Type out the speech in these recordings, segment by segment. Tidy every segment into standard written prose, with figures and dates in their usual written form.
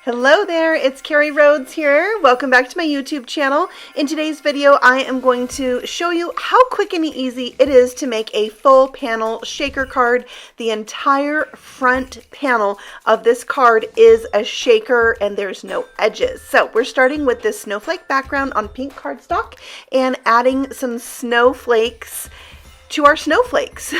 Hello there, it's Carrie Rhodes here. Welcome back to my YouTube channel. In today's video, I am going to show you how quick and easy it is to make a full panel shaker card. The entire front panel of this card is a shaker and there's no edges. So we're starting with this snowflake background on pink cardstock and adding some snowflakes to our snowflakes.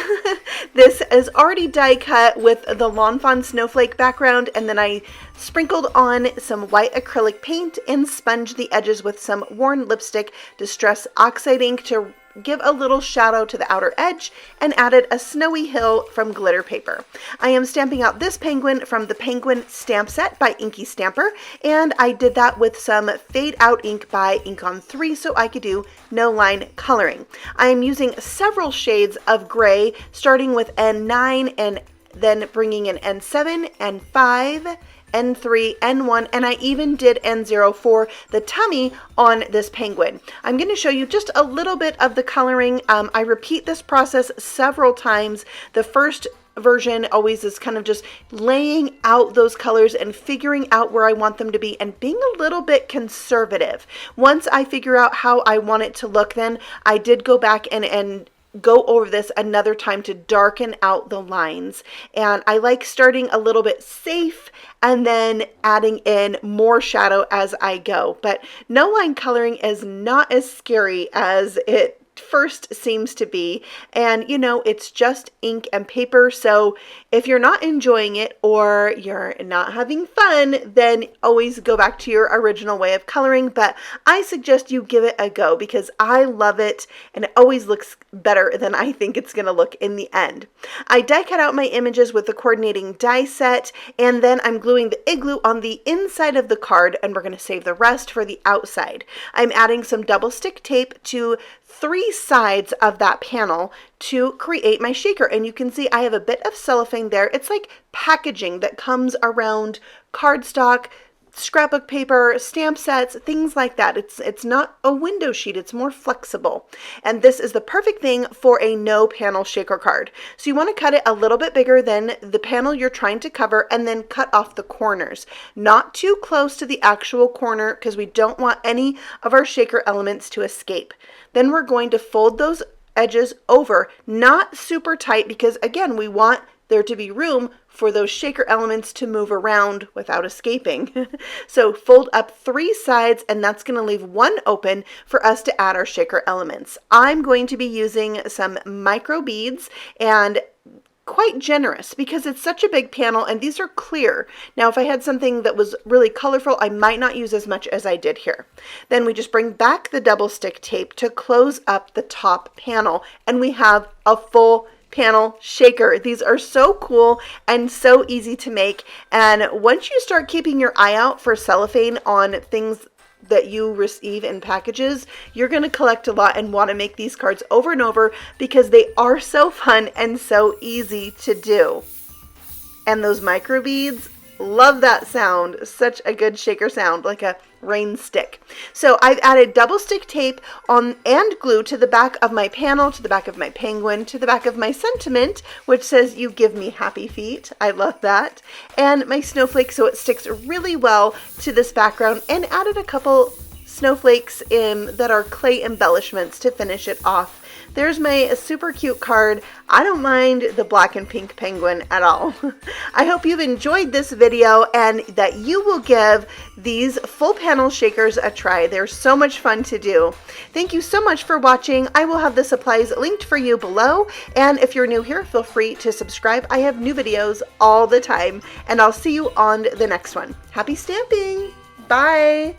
This is already die cut with the Lawn Fawn snowflake background, and then I sprinkled on some white acrylic paint and sponged the edges with some worn lipstick Distress Oxide ink to give a little shadow to the outer edge, and added a snowy hill from glitter paper. I am stamping out this penguin from the Penguin Stamp Set by Inky Stamper, and I did that with some Fade Out ink by Ink on 3 so I could do no line coloring. I am using several shades of gray, starting with N9 and then bringing in N7, N5, N3, N1, and I even did N0 for the tummy on this penguin. I'm going to show you just a little bit of the coloring. I repeat this process several times. The first version always is kind of just laying out those colors and figuring out where I want them to be and being a little bit conservative. Once I figure out how I want it to look, then I did go back and go over this another time to darken out the lines. And I like starting a little bit safe and then adding in more shadow as I go. But no line coloring is not as scary as it first seems to be, and you know, it's just ink and paper, so if you're not enjoying it or you're not having fun, then always go back to your original way of coloring. But I suggest you give it a go because I love it and it always looks better than I think it's going to look in the end. I die cut out my images with the coordinating die set, and then I'm gluing the igloo on the inside of the card, and we're going to save the rest for the outside. I'm adding some double stick tape to 3 sides of that panel to create my shaker, and you can see I have a bit of cellophane there. It's like packaging that comes around cardstock, scrapbook paper, stamp sets, things like that. It's not a window sheet, it's more flexible. And this is the perfect thing for a no panel shaker card. So you want to cut it a little bit bigger than the panel you're trying to cover, and then cut off the corners. Not too close to the actual corner because we don't want any of our shaker elements to escape. Then we're going to fold those edges over, not super tight because again, we want there to be room for those shaker elements to move around without escaping. So fold up 3 sides, and that's going to leave 1 open for us to add our shaker elements. I'm going to be using some micro beads, and quite generous because it's such a big panel and these are clear. Now if I had something that was really colorful, I might not use as much as I did here. Then we just bring back the double stick tape to close up the top panel, and we have a full panel shaker. These are so cool and so easy to make, and once you start keeping your eye out for cellophane on things that you receive in packages, you're going to collect a lot and want to make these cards over and over because they are so fun and so easy to do. And those micro beads, love that sound. Such a good shaker sound, like a rain stick. So I've added double stick tape on and glue to the back of my panel, to the back of my penguin, to the back of my sentiment, which says "You give me happy feet." I love that. And my snowflake, so it sticks really well to this background, and added a couple snowflakes that are clay embellishments to finish it off. There's my super cute card. I don't mind the black and pink penguin at all. I hope you've enjoyed this video and that you will give these full panel shakers a try. They're so much fun to do. Thank you so much for watching. I will have the supplies linked for you below, and if you're new here, feel free to subscribe. I have new videos all the time, and I'll see you on the next one. Happy stamping! Bye!